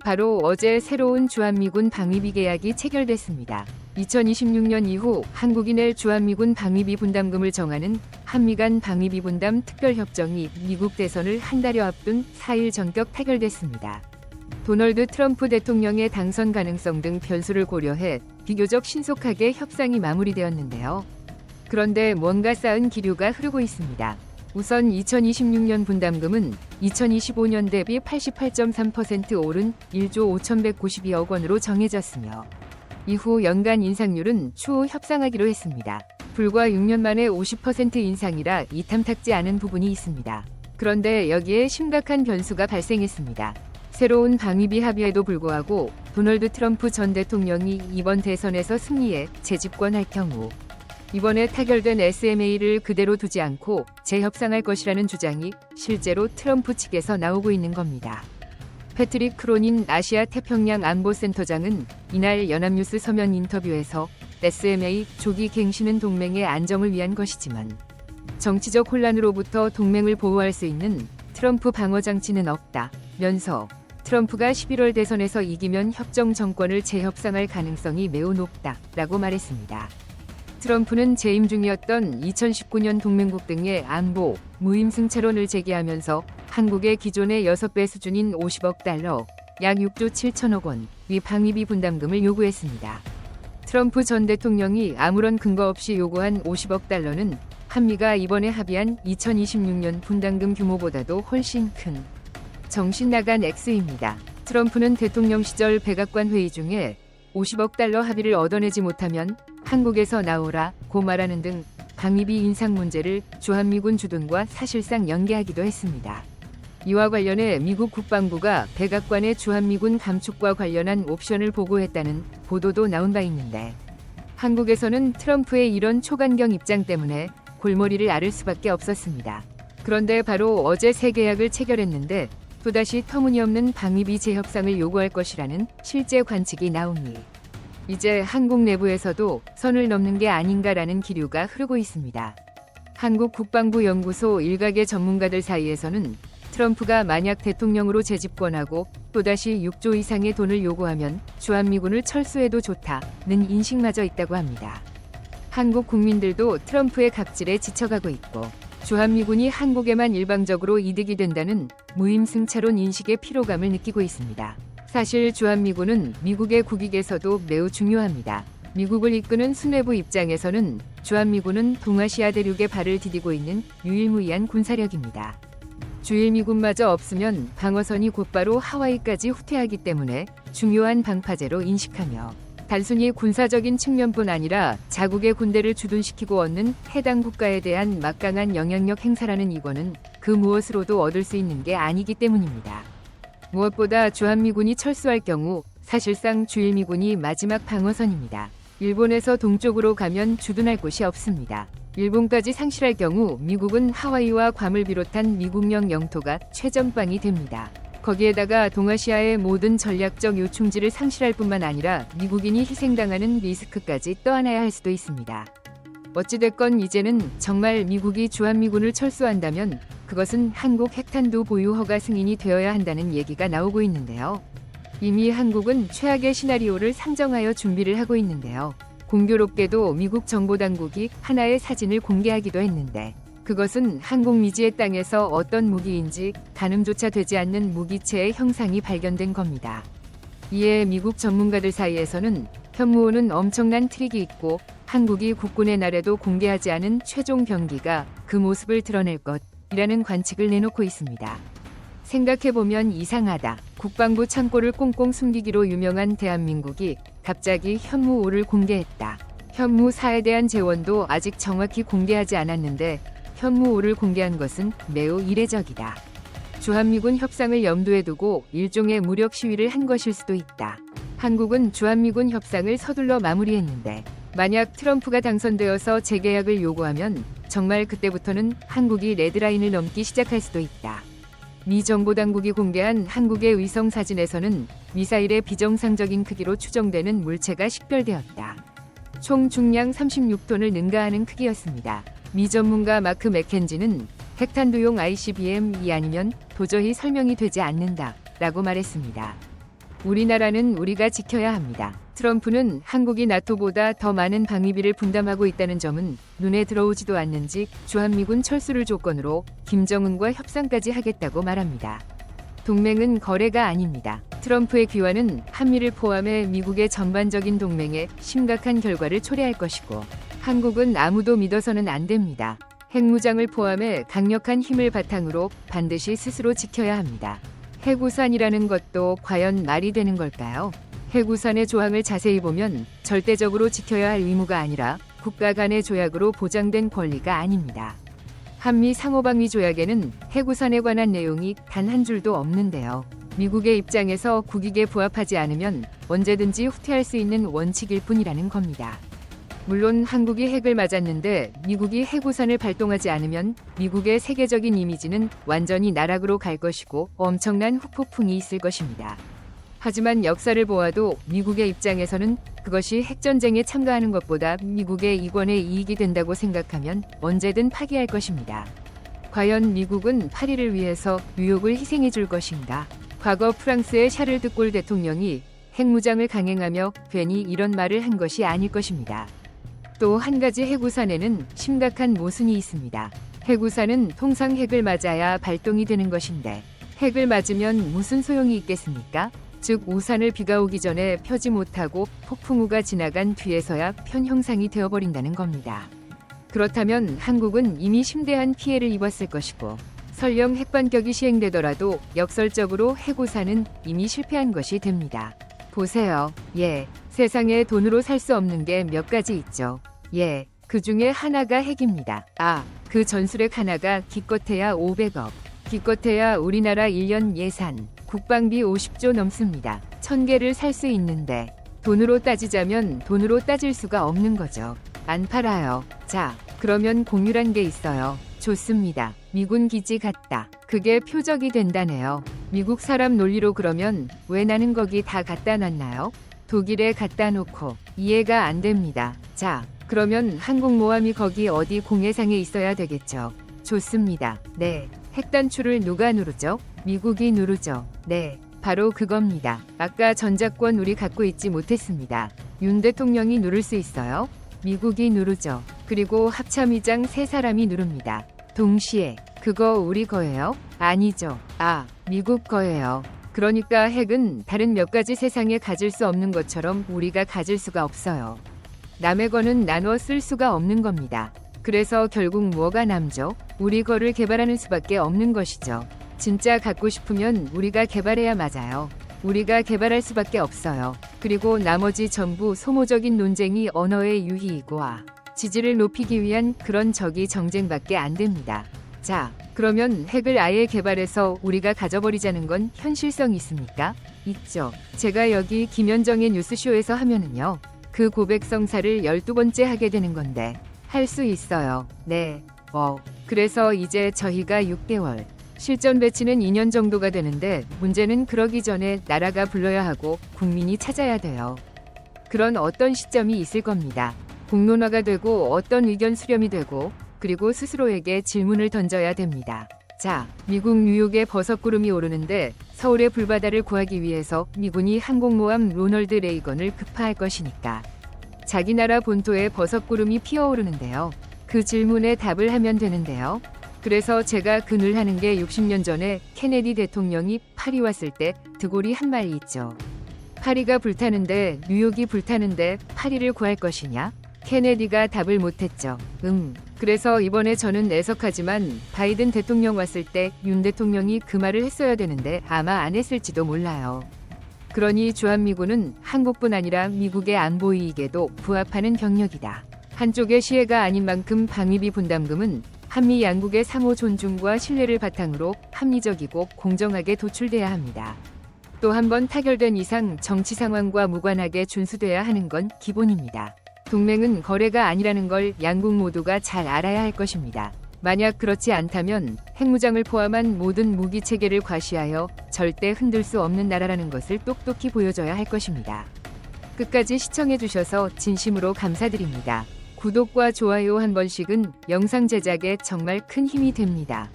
바로 어제 새로운 주한미군 방위비 계약이 체결됐습니다. 2026년 이후 한국이 낼 주한미군 방위비 분담금을 정하는 한미 간 방위비 분담 특별협정이 미국 대선을 한 달여 앞둔 4일 전격 타결됐습니다. 도널드 트럼프 대통령의 당선 가능성 등 변수를 고려해 비교적 신속하게 협상이 마무리되었는데요. 그런데 뭔가 쌓은 기류가 흐르고 있습니다. 우선 2026년 분담금은 2025년 대비 88.3% 오른 1조 5,192억 원으로 정해졌으며 이후 연간 인상률은 추후 협상하기로 했습니다. 불과 6년 만에 50% 인상이라 이탐탁지 않은 부분이 있습니다. 그런데 여기에 심각한 변수가 발생했습니다. 새로운 방위비 합의에도 불구하고 도널드 트럼프 전 대통령이 이번 대선에서 승리해 재집권할 경우 이번에 타결된 SMA를 그대로 두지 않고 재협상할 것이라는 주장이 실제로 트럼프 측에서 나오고 있는 겁니다. 패트릭 크로닌 아시아 태평양 안보센터장은 이날 연합뉴스 서면 인터뷰에서 SMA 조기 갱신은 동맹의 안정을 위한 것이지만 정치적 혼란으로부터 동맹을 보호할 수 있는 트럼프 방어 장치는 없다면서 트럼프가 11월 대선에서 이기면 협정 정권을 재협상할 가능성이 매우 높다라고 말했습니다. 트럼프는 재임 중이었던 2019년 동맹국 등의 안보, 무임 승차론을 제기하면서 한국의 기존의 6배 수준인 50억 달러, 약 6조 7천억 원, 위 방위비 분담금을 요구했습니다. 트럼프 전 대통령이 아무런 근거 없이 요구한 50억 달러는 한미가 이번에 합의한 2026년 분담금 규모보다도 훨씬 큰 정신 나간 액수입니다. 트럼프는 대통령 시절 백악관 회의 중에 50억 달러 합의를 얻어내지 못하면 한국에서 나오라고 말하는 등 방위비 인상 문제를 주한미군 주둔과 사실상 연계하기도 했습니다. 이와 관련해 미국 국방부가 백악관의 주한미군 감축과 관련한 옵션을 보고했다는 보도도 나온 바 있는데 한국에서는 트럼프의 이런 초간경 입장 때문에 골머리를 앓을 수밖에 없었습니다. 그런데 바로 어제 새 계약을 체결했는데 또다시 터무니없는 방위비 재협상을 요구할 것이라는 실제 관측이 나오니 이제 한국 내부에서도 선을 넘는 게 아닌가라는 기류가 흐르고 있습니다. 한국 국방부 연구소 일각의 전문가들 사이에서는 트럼프가 만약 대통령으로 재집권하고 또다시 6조 이상의 돈을 요구하면 주한미군을 철수해도 좋다는 인식마저 있다고 합니다. 한국 국민들도 트럼프의 각질에 지쳐가고 있고 주한미군이 한국에만 일방적으로 이득이 된다는 무임승차론 인식의 피로감을 느끼고 있습니다. 사실 주한미군은 미국의 국익에서도 매우 중요합니다. 미국을 이끄는 수뇌부 입장에서는 주한미군은 동아시아 대륙에 발을 디디고 있는 유일무이한 군사력입니다. 주일미군마저 없으면 방어선이 곧바로 하와이까지 후퇴하기 때문에 중요한 방파제로 인식하며 단순히 군사적인 측면뿐 아니라 자국의 군대를 주둔시키고 얻는 해당 국가에 대한 막강한 영향력 행사라는 이권은 그 무엇으로도 얻을 수 있는 게 아니기 때문입니다. 무엇보다 주한미군이 철수할 경우 사실상 주일미군이 마지막 방어선입니다. 일본에서 동쪽으로 가면 주둔할 곳이 없습니다. 일본까지 상실할 경우 미국은 하와이와 괌을 비롯한 미국령 영토가 최전방이 됩니다. 거기에다가 동아시아의 모든 전략적 요충지를 상실할 뿐만 아니라 미국인이 희생당하는 리스크까지 떠안아야 할 수도 있습니다. 어찌됐건 이제는 정말 미국이 주한미군을 철수한다면 그것은 한국 핵탄두 보유 허가 승인이 되어야 한다는 얘기가 나오고 있는데요. 이미 한국은 최악의 시나리오를 상정하여 준비를 하고 있는데요. 공교롭게도 미국 정보당국이 하나의 사진을 공개하기도 했는데 그것은 한국 미지의 땅에서 어떤 무기인지 가늠조차 되지 않는 무기체의 형상이 발견된 겁니다. 이에 미국 전문가들 사이에서는 현무호는 엄청난 트릭이 있고 한국이 국군의 날에도 공개하지 않은 최종 병기가 그 모습을 드러낼 것이라는 관측을 내놓고 있습니다. 생각해보면 이상하다. 국방부 창고를 꽁꽁 숨기기로 유명한 대한민국이 갑자기 현무5를 공개했다. 현무4에 대한 재원도 아직 정확히 공개하지 않았는데 현무5를 공개한 것은 매우 이례적이다. 주한미군 협상을 염두에 두고 일종의 무력 시위를 한 것일 수도 있다. 한국은 주한미군 협상을 서둘러 마무리했는데 만약 트럼프가 당선되어서 재계약을 요구하면 정말 그때부터는 한국이 레드라인을 넘기 시작할 수도 있다. 미 정보당국이 공개한 한국의 위성 사진에서는 미사일의 비정상적인 크기로 추정되는 물체가 식별되었다. 총 중량 36톤을 능가하는 크기였습니다. 미 전문가 마크 맥켄지는 핵탄두용 ICBM이 아니면 도저히 설명이 되지 않는다 라고 말했습니다. 우리나라는 우리가 지켜야 합니다. 트럼프는 한국이 나토보다 더 많은 방위비를 분담하고 있다는 점은 눈에 들어오지도 않는지 주한미군 철수를 조건으로 김정은과 협상까지 하겠다고 말합니다. 동맹은 거래가 아닙니다. 트럼프의 귀환은 한미를 포함해 미국의 전반적인 동맹에 심각한 결과를 초래할 것이고 한국은 아무도 믿어서는 안 됩니다. 핵무장을 포함해 강력한 힘을 바탕으로 반드시 스스로 지켜야 합니다. 핵우산이라는 것도 과연 말이 되는 걸까요? 핵우산의 조항을 자세히 보면 절대적으로 지켜야 할 의무가 아니라 국가 간의 조약으로 보장된 권리가 아닙니다. 한미 상호방위 조약에는 핵우산에 관한 내용이 단 한 줄도 없는데요. 미국의 입장에서 국익에 부합하지 않으면 언제든지 후퇴할 수 있는 원칙일 뿐이라는 겁니다. 물론 한국이 핵을 맞았는데 미국이 핵우산을 발동하지 않으면 미국의 세계적인 이미지는 완전히 나락으로 갈 것이고 엄청난 후폭풍이 있을 것입니다. 하지만 역사를 보아도 미국의 입장에서는 그것이 핵전쟁에 참가하는 것보다 미국의 이권에 이익이 된다고 생각하면 언제든 파기할 것입니다. 과연 미국은 파리를 위해서 뉴욕을 희생해 줄 것인가? 과거 프랑스의 샤를 드골 대통령이 핵무장을 강행하며 괜히 이런 말을 한 것이 아닐 것입니다. 또 한 가지 핵우산에는 심각한 모순이 있습니다. 핵우산은 통상 핵을 맞아야 발동이 되는 것인데 핵을 맞으면 무슨 소용이 있겠습니까? 즉 우산을 비가 오기 전에 펴지 못하고 폭풍우가 지나간 뒤에서야 편 형상이 되어버린다는 겁니다. 그렇다면 한국은 이미 심대한 피해를 입었을 것이고 설령 핵반격이 시행되더라도 역설적으로 핵우산은 이미 실패한 것이 됩니다. 보세요. 세상에 돈으로 살 수 없는 게 몇 가지 있죠. 그 중에 하나가 핵입니다. 그 전술핵 하나가 기껏해야 500억. 기껏해야 우리나라 1년 예산, 국방비 50조 넘습니다. 1000개를 살 수 있는데 돈으로 따지자면 돈으로 따질 수가 없는 거죠. 안 팔아요. 자, 그러면 공유란 게 있어요. 좋습니다. 미군 기지 같다. 그게 표적이 된다네요. 미국 사람 논리로 그러면 왜 나는 거기 다 갖다 놨나요? 독일에 갖다 놓고 이해가 안 됩니다. 자, 그러면 항공모함이 거기 어디 공해상에 있어야 되겠죠. 좋습니다. 핵단추를 누가 누르죠? 미국이 누르죠. 바로 그겁니다. 아까 전작권 우리 갖고 있지 못했습니다. 윤 대통령이 누를 수 있어요? 미국이 누르죠. 그리고 합참의장 3사람이 누릅니다. 동시에. 그거 우리 거예요? 아니죠. 미국 거예요. 그러니까 핵은 다른 몇 가지 세상에 가질 수 없는 것처럼 우리가 가질 수가 없어요. 남의 거는 나눠 쓸 수가 없는 겁니다. 그래서 결국 뭐가 남죠? 우리 거를 개발하는 수밖에 없는 것이죠. 진짜 갖고 싶으면 우리가 개발해야 맞아요. 우리가 개발할 수밖에 없어요. 그리고 나머지 전부 소모적인 논쟁이 언어의 유희이고 지지를 높이기 위한 그런 적이 정쟁밖에 안 됩니다. 자, 그러면 핵을 아예 개발해서 우리가 가져버리자는 건 현실성 있습니까? 있죠. 제가 여기 김현정의 뉴스쇼에서 하면은요. 그 고백성사를 12번째 하게 되는 건데 할 수 있어요. 그래서 이제 저희가 6개월. 실전 배치는 2년 정도가 되는데 문제는 그러기 전에 나라가 불러야 하고 국민이 찾아야 돼요. 그런 어떤 시점이 있을 겁니다. 공론화가 되고 어떤 의견 수렴이 되고 그리고 스스로에게 질문을 던져야 됩니다. 자, 미국 뉴욕에 버섯구름이 오르는데 서울의 불바다를 구하기 위해서 미군이 항공모함 로널드 레이건을 급파할 것이니까. 자기 나라 본토에 버섯구름이 피어오르는데요. 그 질문에 답을 하면 되는데요. 그래서 제가 그 늘 하는 게 60년 전에 케네디 대통령이 파리 왔을 때 드골이 한 말이 있죠. 파리가 불타는데 뉴욕이 불타는데 파리를 구할 것이냐? 케네디가 답을 못했죠. 그래서 이번에 저는 애석하지만 바이든 대통령 왔을 때 윤 대통령이 그 말을 했어야 되는데 아마 안 했을지도 몰라요. 그러니 주한미군은 한국뿐 아니라 미국의 안보 이익에도 부합하는 병력이다. 한쪽의 시혜가 아닌 만큼 방위비 분담금은 한미 양국의 상호 존중과 신뢰를 바탕으로 합리적이고 공정하게 도출돼야 합니다. 또 한 번 타결된 이상 정치 상황과 무관하게 준수돼야 하는 건 기본입니다. 동맹은 거래가 아니라는 걸 양국 모두가 잘 알아야 할 것입니다. 만약 그렇지 않다면 핵무장을 포함한 모든 무기 체계를 과시하여 절대 흔들 수 없는 나라라는 것을 똑똑히 보여줘야 할 것입니다. 끝까지 시청해주셔서 진심으로 감사드립니다. 구독과 좋아요 한 번씩은 영상 제작에 정말 큰 힘이 됩니다.